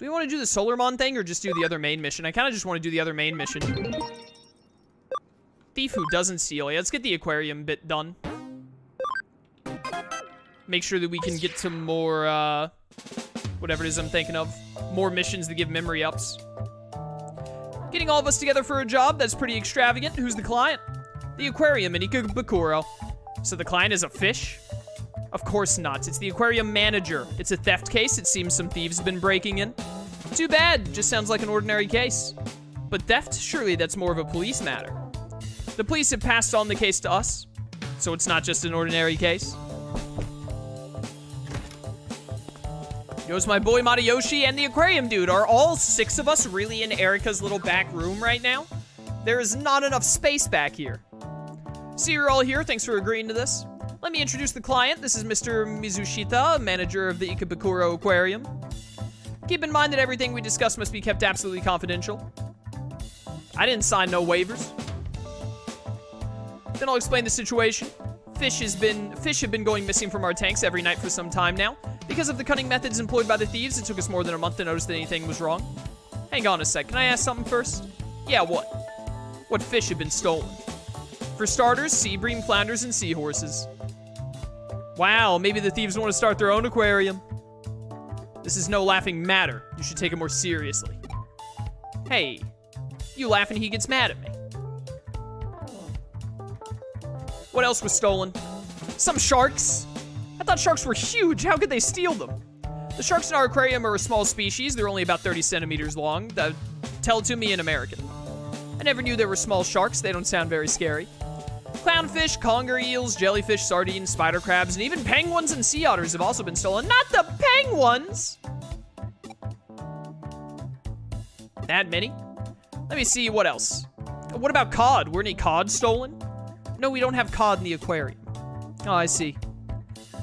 we want to do the Solarmon thing or just do the other main mission? I kind of just want to do the other main mission. Thief who doesn't steal. Yeah, let's get the aquarium bit done. Make sure that we can get to more, whatever it is I'm thinking of. More missions that give memory ups. Getting all of us together for a job, that's pretty extravagant. Who's the client? The Aquarium in Ikebukuro. So the client is a fish? Of course not. It's the aquarium manager. It's a theft case. It seems some thieves have been breaking in. Too bad. Just sounds like an ordinary case. But theft? Surely that's more of a police matter. The police have passed on the case to us, so it's not just an ordinary case. Yo's my boy Matayoshi and the aquarium dude. Are all 6 of us really in Erika's little back room right now? There is not enough space back here. So you're all here. Thanks for agreeing to this. Let me introduce the client. This is Mr. Mizushita, manager of the Ikebukuro Aquarium. Keep in mind that everything we discuss must be kept absolutely confidential. I didn't sign no waivers. Then I'll explain the situation. Fish have been going missing from our tanks every night for some time now. Because of the cunning methods employed by the thieves, it took us more than a month to notice that anything was wrong. Hang on a sec, can I ask something first? Yeah, what? What fish have been stolen? For starters, sea bream, flounders, and seahorses. Wow, maybe the thieves want to start their own aquarium. This is no laughing matter. You should take it more seriously. Hey, you laugh and he gets mad at me. What else was stolen? Some sharks. I thought sharks were huge. How could they steal them? The sharks in our aquarium are a small species. They're only about 30 centimeters long. Tell it to me in American. I never knew there were small sharks. They don't sound very scary. Clownfish, conger eels, jellyfish, sardines, spider crabs, and even penguins and sea otters have also been stolen. Not the penguins! That many? Let me see, what else? What about cod? Were any cod stolen? No, we don't have cod in the aquarium. Oh, I see.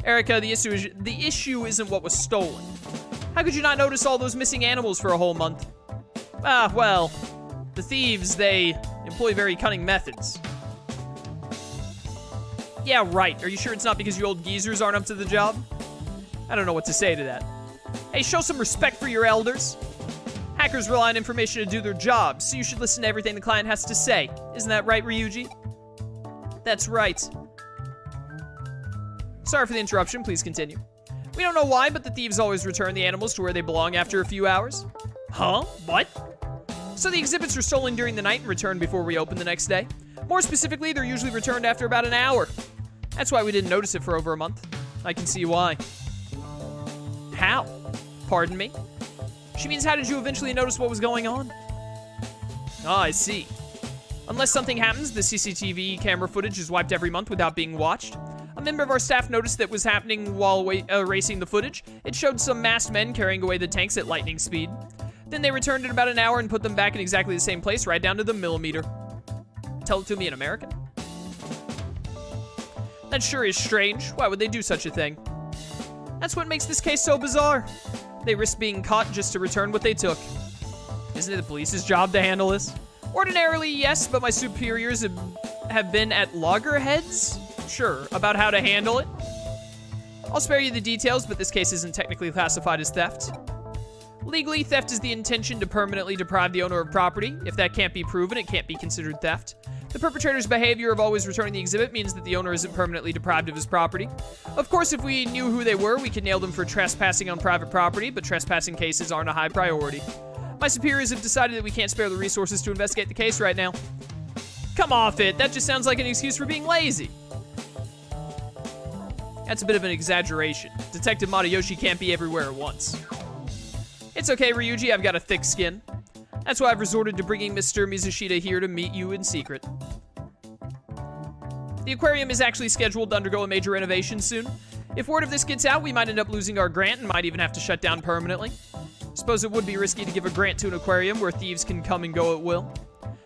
Erika, the issue isn't what was stolen. How could you not notice all those missing animals for a whole month? Ah, well, the thieves, they employ very cunning methods. Yeah, right. Are you sure it's not because you old geezers aren't up to the job? I don't know what to say to that. Hey, show some respect for your elders. Hackers rely on information to do their jobs, so you should listen to everything the client has to say. Isn't that right, Ryuji? That's right. Sorry for the interruption, please continue. We don't know why, but the thieves always return the animals to where they belong after a few hours. Huh? What? So the exhibits are stolen during the night and returned before we open the next day. More specifically, they're usually returned after about an hour. That's why we didn't notice it for over a month. I can see why. How? Pardon me? She means, how did you eventually notice what was going on? Ah, I see. Unless something happens, the CCTV camera footage is wiped every month without being watched. A member of our staff noticed that was happening while erasing the footage. It showed some masked men carrying away the tanks at lightning speed. Then they returned in about an hour and put them back in exactly the same place, right down to the millimeter. Tell it to me in American. That sure is strange. Why would they do such a thing? That's what makes this case so bizarre. They risked being caught just to return what they took. Isn't it the police's job to handle this? Ordinarily, yes, but my superiors have been at loggerheads? Sure, about how to handle it. I'll spare you the details, but this case isn't technically classified as theft. Legally, theft is the intention to permanently deprive the owner of property. If that can't be proven, it can't be considered theft. The perpetrator's behavior of always returning the exhibit means that the owner isn't permanently deprived of his property. Of course, if we knew who they were, we could nail them for trespassing on private property, but trespassing cases aren't a high priority. My superiors have decided that we can't spare the resources to investigate the case right now. Come off it. That just sounds like an excuse for being lazy. That's a bit of an exaggeration. Detective Matayoshi can't be everywhere at once. It's okay, Ryuji. I've got a thick skin. That's why I've resorted to bringing Mr. Mizushita here to meet you in secret. The aquarium is actually scheduled to undergo a major renovation soon. If word of this gets out, we might end up losing our grant and might even have to shut down permanently. Suppose it would be risky to give a grant to an aquarium where thieves can come and go at will.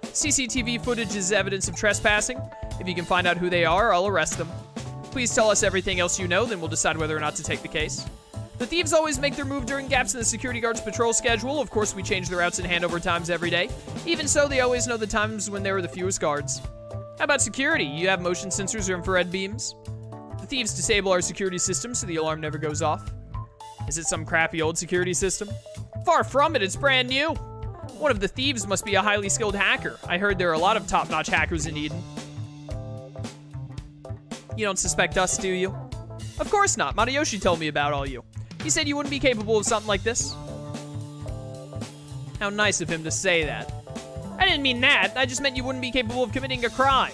CCTV footage is evidence of trespassing. If you can find out who they are, I'll arrest them. Please tell us everything else you know, then we'll decide whether or not to take the case. The thieves always make their move during gaps in the security guard's patrol schedule. Of course, we change the routes and handover times every day. Even so, they always know the times when there are the fewest guards. How about security? You have motion sensors or infrared beams? The thieves disable our security system so the alarm never goes off. Is it some crappy old security system? Far from it, it's brand new. One of the thieves must be a highly skilled hacker. I heard there are a lot of top-notch hackers in Eden. You don't suspect us, do you? Of course not. Matayoshi told me about all you. He said you wouldn't be capable of something like this. How nice of him to say that. I didn't mean that. I just meant you wouldn't be capable of committing a crime.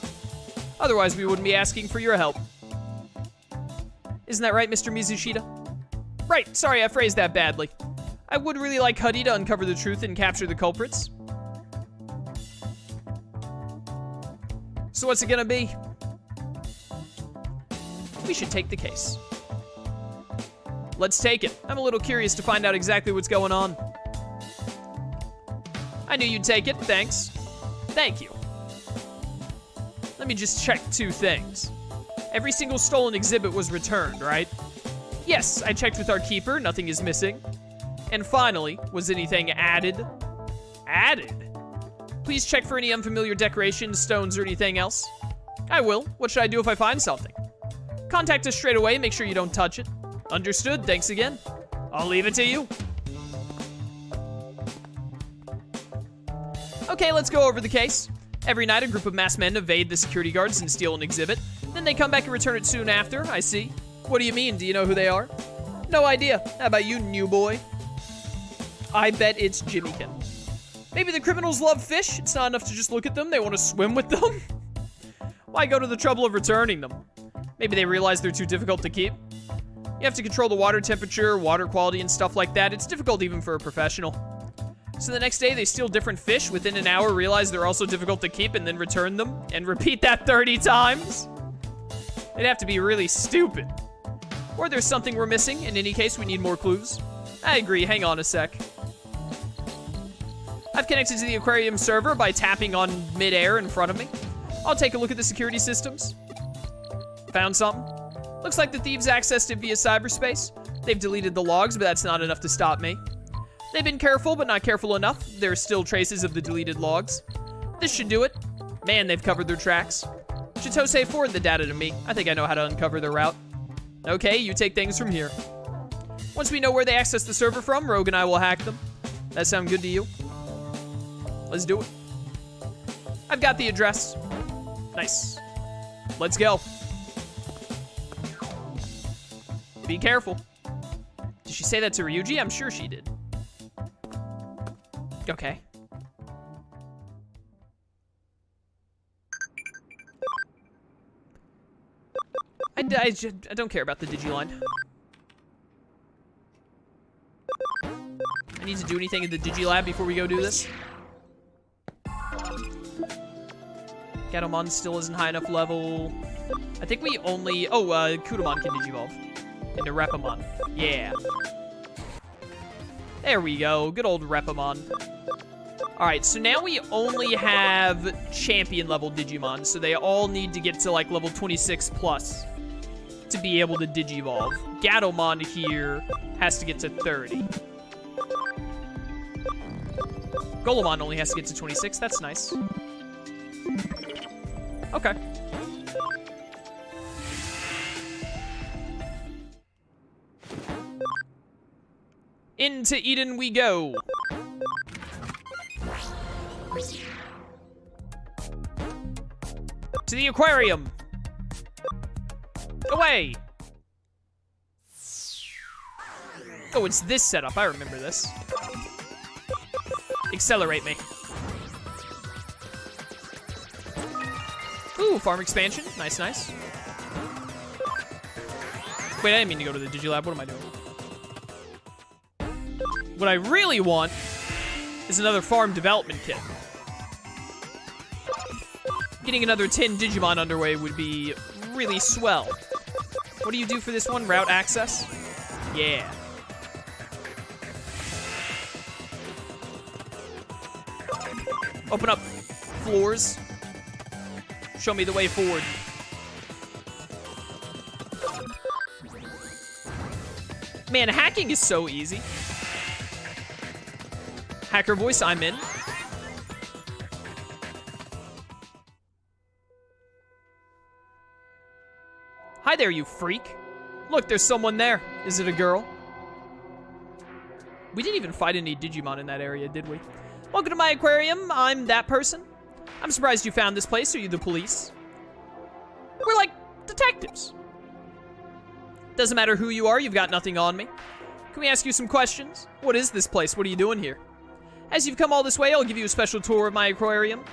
Otherwise, we wouldn't be asking for your help. Isn't that right, Mr. Mizushita? Right. Sorry, I phrased that badly. I would really like Huddy to uncover the truth and capture the culprits. So what's it gonna be? We should take the case. Let's take it. I'm a little curious to find out exactly what's going on. I knew you'd take it, thanks. Thank you. Let me just check 2 things. Every single stolen exhibit was returned, right? Yes, I checked with our keeper, nothing is missing. And finally, was anything added? Added? Please check for any unfamiliar decorations, stones, or anything else. I will. What should I do if I find something? Contact us straight away, make sure you don't touch it. Understood, thanks again. I'll leave it to you. Okay, let's go over the case. Every night, a group of masked men evade the security guards and steal an exhibit. Then they come back and return it soon after, I see. What do you mean? Do you know who they are? No idea. How about you, new boy? I bet it's Jimmykin. Maybe the criminals love fish. It's not enough to just look at them. They want to swim with them. Why go to the trouble of returning them? Maybe they realize they're too difficult to keep. You have to control the water temperature, water quality, and stuff like that. It's difficult even for a professional. So the next day, they steal different fish. Within an hour, realize they're also difficult to keep and then return them. And repeat that 30 times. They'd have to be really stupid. Or there's something we're missing. In any case, we need more clues. I agree. Hang on a sec. I've connected to the Aquarium server by tapping on midair in front of me. I'll take a look at the security systems. Found something? Looks like the thieves accessed it via cyberspace. They've deleted the logs, but that's not enough to stop me. They've been careful, but not careful enough. There are still traces of the deleted logs. This should do it. Man, they've covered their tracks. Chitose, forward the data to me. I think I know how to uncover their route. Okay, you take things from here. Once we know where they access the server from, Rogue and I will hack them. That sound good to you? Let's do it. I've got the address. Nice. Let's go. Be careful. Did she say that to Ryuji? I'm sure she did. Okay. I don't care about the Digiline. I need to do anything in the Digilab before we go do this. Betamon still isn't high enough level. I think we only... Oh, Kutamon can Digivolve into Repamon. Yeah. There we go. Good old Repamon. Alright, so now we only have champion level Digimon, so they all need to get to like level 26 plus to be able to Digivolve. Gatomon here has to get to 30. Golemon only has to get to 26. That's nice. Okay. Into Eden we go. To the aquarium. Away. Oh, it's this setup. I remember this. Accelerate me. Ooh, farm expansion. Nice, nice. Wait, I didn't mean to go to the Digilab. What am I doing? What I really want is another farm development kit. Getting another 10 Digimon underway would be really swell. What do you do for this one? Route access? Yeah. Open up floors. Show me the way forward. Man, hacking is so easy. Hacker voice, I'm in. Hi there, you freak. Look, there's someone there. Is it a girl? We didn't even fight any Digimon in that area, did we? Welcome to my aquarium. I'm that person. I'm surprised you found this place. Are you the police? We're like detectives. Doesn't matter who you are, you've got nothing on me. Can we ask you some questions? What is this place? What are you doing here? As you've come all this way, I'll give you a special tour of my aquarium.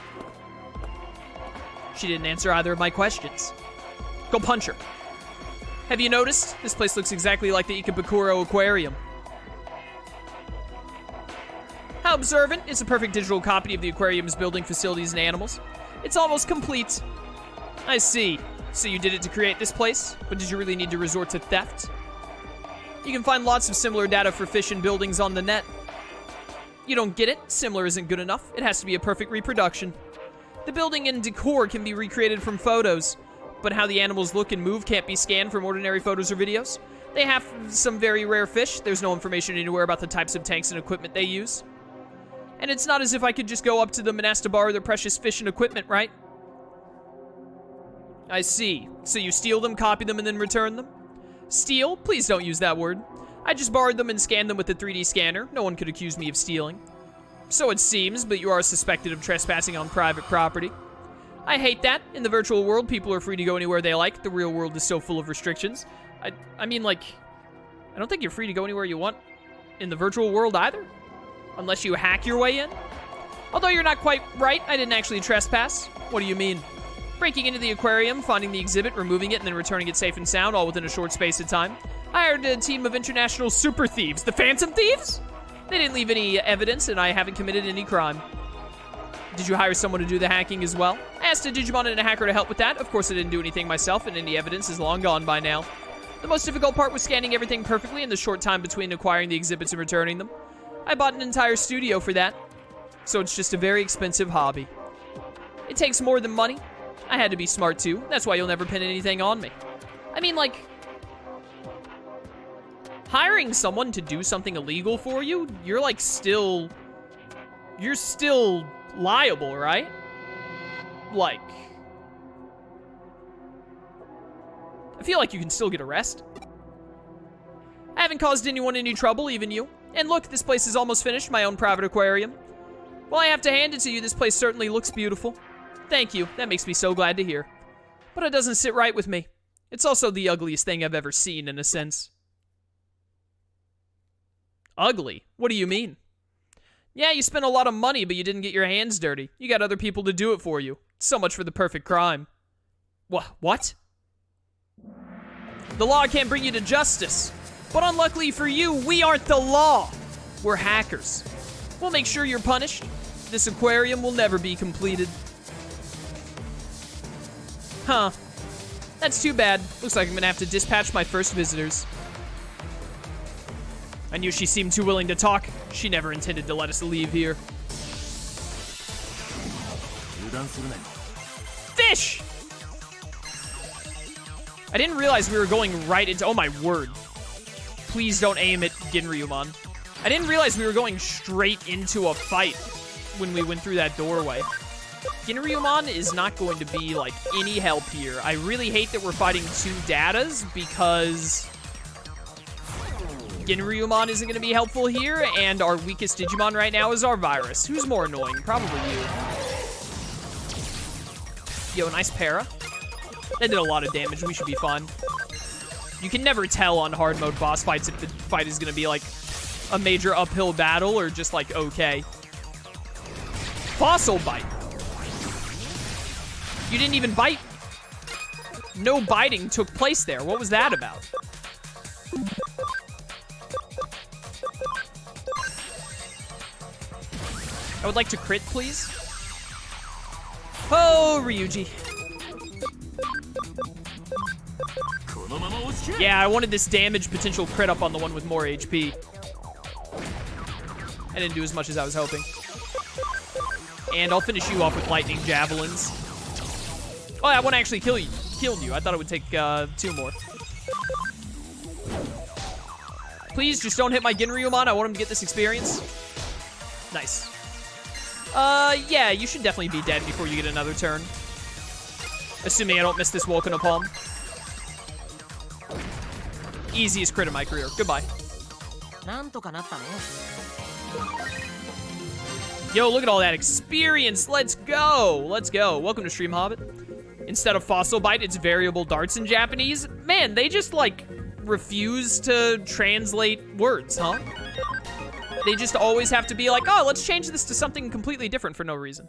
She didn't answer either of my questions. Go punch her. Have you noticed? This place looks exactly like the Ikebukuro Aquarium. How observant. It's a perfect digital copy of the aquarium's building, facilities, and animals. It's almost complete. I see. So you did it to create this place? But did you really need to resort to theft? You can find lots of similar data for fish and buildings on the net. You don't get it? Similar isn't good enough. It has to be a perfect reproduction. The building and decor can be recreated from photos, but how the animals look and move can't be scanned from ordinary photos or videos. They have some very rare fish. There's no information anywhere about the types of tanks and equipment they use. And it's not as if I could just go up to them and ask to borrow their precious fish and equipment, right? I see. So you steal them, copy them, and then return them? Steal? Please don't use that word. I just borrowed them and scanned them with a 3D scanner. No one could accuse me of stealing. So it seems, but you are suspected of trespassing on private property. I hate that. In the virtual world, people are free to go anywhere they like. The real world is so full of restrictions. I mean, like, I don't think you're free to go anywhere you want in the virtual world either. Unless you hack your way in. Although you're not quite right, I didn't actually trespass. What do you mean? Breaking into the aquarium, finding the exhibit, removing it, and then returning it safe and sound, all within a short space of time. I hired a team of international super thieves. The Phantom Thieves? They didn't leave any evidence, and I haven't committed any crime. Did you hire someone to do the hacking as well? I asked a Digimon and a hacker to help with that. Of course, I didn't do anything myself, and any evidence is long gone by now. The most difficult part was scanning everything perfectly in the short time between acquiring the exhibits and returning them. I bought an entire studio for that. So it's just a very expensive hobby. It takes more than money. I had to be smart too. That's why you'll never pin anything on me. I mean, like, hiring someone to do something illegal for you, you're like still liable, right? Like, I feel like you can still get arrested. I haven't caused anyone any trouble, even you. And look, this place is almost finished, my own private aquarium. Well, I have to hand it to you, this place certainly looks beautiful. Thank you, that makes me so glad to hear. But it doesn't sit right with me. It's also the ugliest thing I've ever seen, in a sense. Ugly? What do you mean? Yeah, you spent a lot of money, but you didn't get your hands dirty. You got other people to do it for you. So much for the perfect crime. What? The law can't bring you to justice. But unluckily for you, we aren't the law. We're hackers. We'll make sure you're punished. This aquarium will never be completed. Huh. That's too bad. Looks like I'm gonna have to dispatch my first visitors. I knew she seemed too willing to talk. She never intended to let us leave here. Fish! I didn't realize we were going right into... Oh my word. Please don't aim at Ginryumon. I didn't realize we were going straight into a fight when we went through that doorway. Ginryumon is not going to be, like, any help here. I really hate that we're fighting two Datas because Ginryumon isn't going to be helpful here, and our weakest Digimon right now is our Virus. Who's more annoying? Probably you. Yo, nice para. That did a lot of damage. We should be fine. You can never tell on hard mode boss fights if the fight is going to be, like, a major uphill battle or just, like, okay. Fossil Bite. You didn't even bite. No biting took place there. What was that about? I would like to crit, please. Oh, Ryuji. Yeah, I wanted this damage potential crit up on the one with more HP. I didn't do as much as I was hoping. And I'll finish you off with lightning javelins. Oh, that one actually killed you. I thought it would take 2 more. Please, just don't hit my Ginryumon. I want him to get this experience. Nice. Yeah, you should definitely be dead before you get another turn. Assuming I don't miss this Volcano Palm. Easiest crit of my career. Goodbye. Yo, look at all that experience. Let's go. Let's go. Welcome to Stream Hobbit. Instead of fossil bite, it's variable darts in Japanese. Man, they just, like, refuse to translate words, huh? They just always have to be like, oh, let's change this to something completely different for no reason.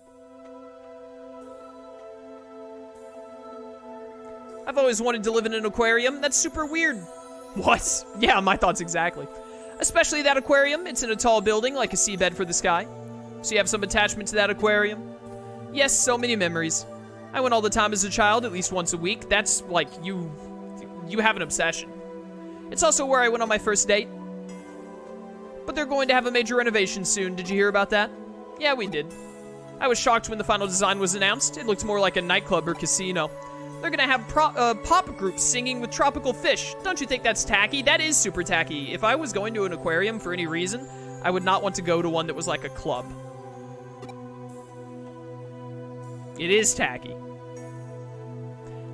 I've always wanted to live in an aquarium. That's super weird. What? Yeah, my thoughts exactly. Especially that aquarium. It's in a tall building, like a seabed for the sky. So you have some attachment to that aquarium. Yes, so many memories. I went all the time as a child, at least once a week. That's like, you have an obsession. It's also where I went on my first date. But they're going to have a major renovation soon. Did you hear about that? Yeah, we did. I was shocked when the final design was announced. It looked more like a nightclub or casino. They're gonna have pop groups singing with tropical fish. Don't you think that's tacky? That is super tacky. If I was going to an aquarium for any reason, I would not want to go to one that was like a club. It is tacky.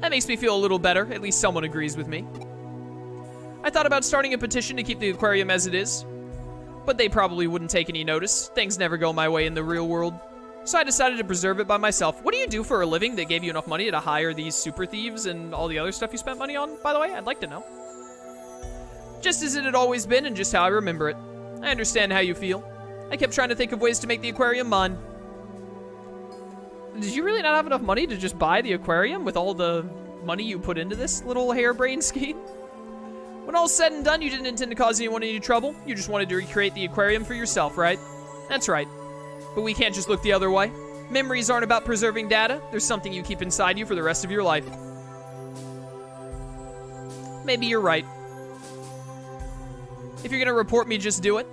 That makes me feel a little better. At least someone agrees with me. I thought about starting a petition to keep the aquarium as it is, but they probably wouldn't take any notice. Things never go my way in the real world. So I decided to preserve it by myself. What do you do for a living that gave you enough money to hire these super thieves and all the other stuff you spent money on, by the way? I'd like to know. Just as it had always been and just how I remember it. I understand how you feel. I kept trying to think of ways to make the aquarium mine. Did you really not have enough money to just buy the aquarium with all the money you put into this little harebrained scheme? When all's said and done, you didn't intend to cause anyone any trouble. You just wanted to recreate the aquarium for yourself, right? That's right. But we can't just look the other way. Memories aren't about preserving data. There's something you keep inside you for the rest of your life. Maybe you're right. If you're gonna report me, just do it.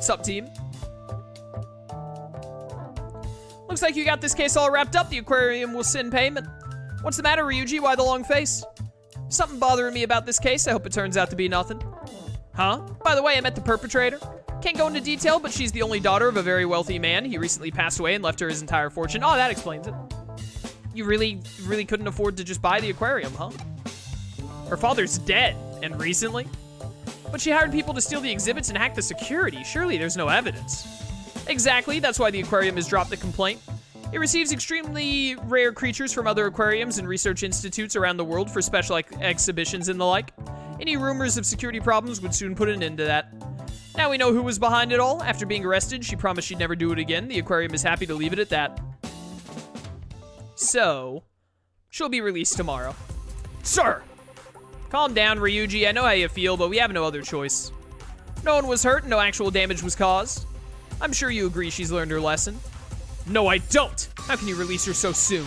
Sup, team? Looks like you got this case all wrapped up. The aquarium will send payment. What's the matter, Ryuji? Why the long face? Something bothering me about this case. I hope it turns out to be nothing. Huh? By the way, I met the perpetrator. Can't go into detail, but she's the only daughter of a very wealthy man. He recently passed away and left her his entire fortune. Oh, that explains it. You really couldn't afford to just buy the aquarium, huh? Her father's dead, and recently? But she hired people to steal the exhibits and hack the security. Surely there's no evidence. Exactly, that's why the aquarium has dropped the complaint. It receives extremely rare creatures from other aquariums and research institutes around the world for special exhibitions and the like. Any rumors of security problems would soon put an end to that. Now we know who was behind it all. After being arrested, she promised she'd never do it again. The aquarium is happy to leave it at that. So, she'll be released tomorrow. Sir! Calm down, Ryuji. I know how you feel, but we have no other choice. No one was hurt and no actual damage was caused. I'm sure you agree she's learned her lesson. No, I don't. How can you release her so soon?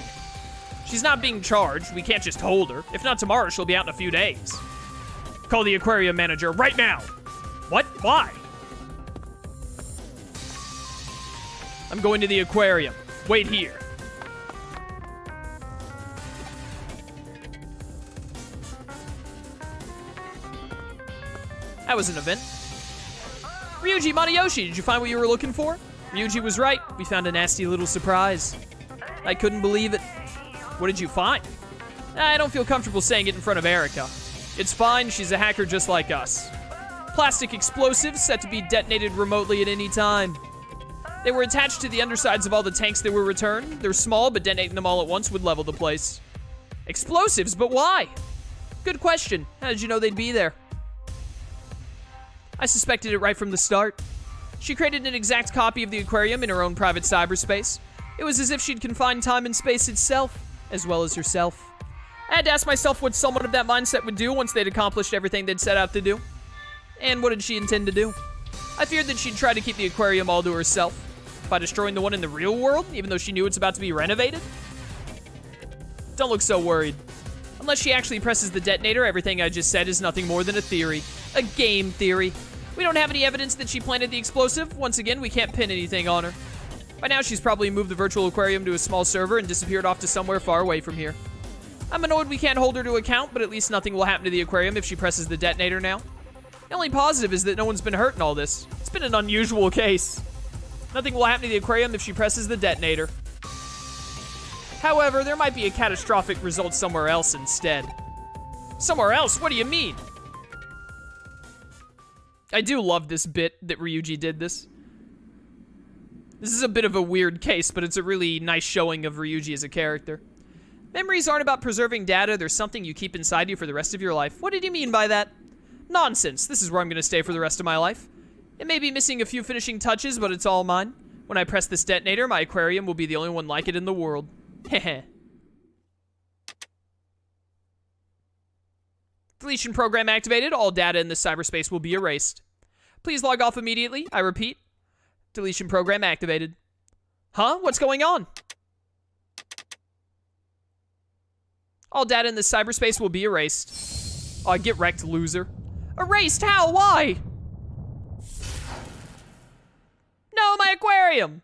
She's not being charged. We can't just hold her. If not tomorrow, she'll be out in a few days. Call the aquarium manager right now. What? Why? I'm going to the aquarium. Wait here. That was an event. Ryuji Matayoshi, did you find what you were looking for? Ryuji was right. We found a nasty little surprise. I couldn't believe it. What did you find? I don't feel comfortable saying it in front of Erica. It's fine, she's a hacker just like us. Plastic explosives set to be detonated remotely at any time. They were attached to the undersides of all the tanks that were returned. They're small, but detonating them all at once would level the place. Explosives, but why? Good question. How did you know they'd be there? I suspected it right from the start. She created an exact copy of the aquarium in her own private cyberspace. It was as if she'd confined time and space itself, as well as herself. I had to ask myself what someone of that mindset would do once they'd accomplished everything they'd set out to do. And what did she intend to do? I feared that she'd try to keep the aquarium all to herself, by destroying the one in the real world, even though she knew it's about to be renovated. Don't look so worried. Unless she actually presses the detonator, everything I just said is nothing more than a theory. A game theory. We don't have any evidence that she planted the explosive. Once again, we can't pin anything on her. By now, she's probably moved the virtual aquarium to a small server and disappeared off to somewhere far away from here. I'm annoyed we can't hold her to account, but at least nothing will happen to the aquarium if she presses the detonator now. The only positive is that no one's been hurt in all this. It's been an unusual case. Nothing will happen to the aquarium if she presses the detonator. However, there might be a catastrophic result somewhere else instead. Somewhere else? What do you mean? I do love this bit that Ryuji did this. This is a bit of a weird case, but it's a really nice showing of Ryuji as a character. Memories aren't about preserving data, they're something you keep inside you for the rest of your life. What did you mean by that? Nonsense, this is where I'm gonna stay for the rest of my life. It may be missing a few finishing touches, but it's all mine. When I press this detonator, my aquarium will be the only one like it in the world. Heh. Deletion program activated. All data in this cyberspace will be erased. Please log off immediately. I repeat. Deletion program activated. Huh? What's going on? All data in this cyberspace will be erased. Oh, get wrecked, loser. Erased? How? Why? No, my aquarium!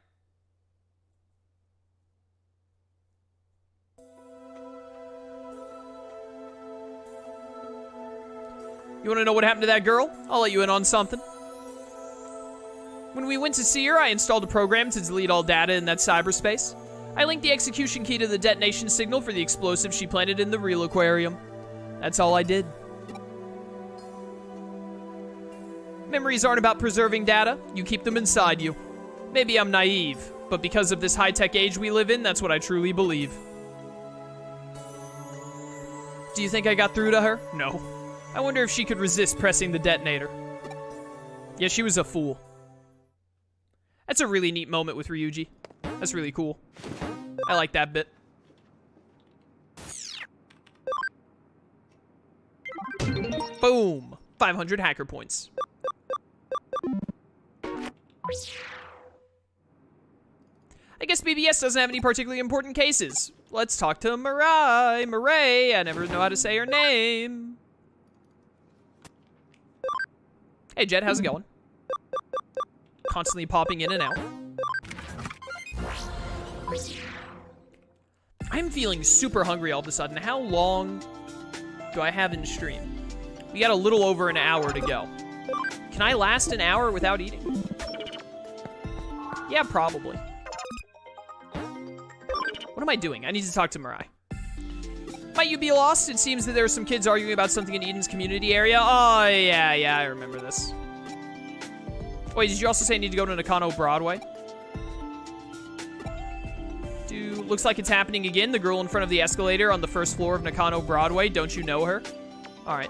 You wanna know what happened to that girl? I'll let you in on something. When we went to see her, I installed a program to delete all data in that cyberspace. I linked the execution key to the detonation signal for the explosive she planted in the real aquarium. That's all I did. Memories aren't about preserving data. You keep them inside you. Maybe I'm naive, but because of this high-tech age we live in, that's what I truly believe. Do you think I got through to her? No. I wonder if she could resist pressing the detonator. Yeah, she was a fool. That's a really neat moment with Ryuji. That's really cool. I like that bit. Boom! 500 hacker points. I guess BBS doesn't have any particularly important cases. Let's talk to Mirai. Mirai, I never know how to say her name. Hey, Jet, how's it going? Constantly popping in and out. I'm feeling super hungry all of a sudden. How long do I have in stream? We got a little over an hour to go. Can I last an hour without eating? Yeah, probably. What am I doing? I need to talk to Mirai. Might you be lost? It seems that there are some kids arguing about something in Eden's community area. Oh, yeah, I remember this. Wait, did you also say I need to go to Nakano Broadway? Looks like it's happening again. The girl in front of the escalator on the first floor of Nakano Broadway. Don't you know her? All right.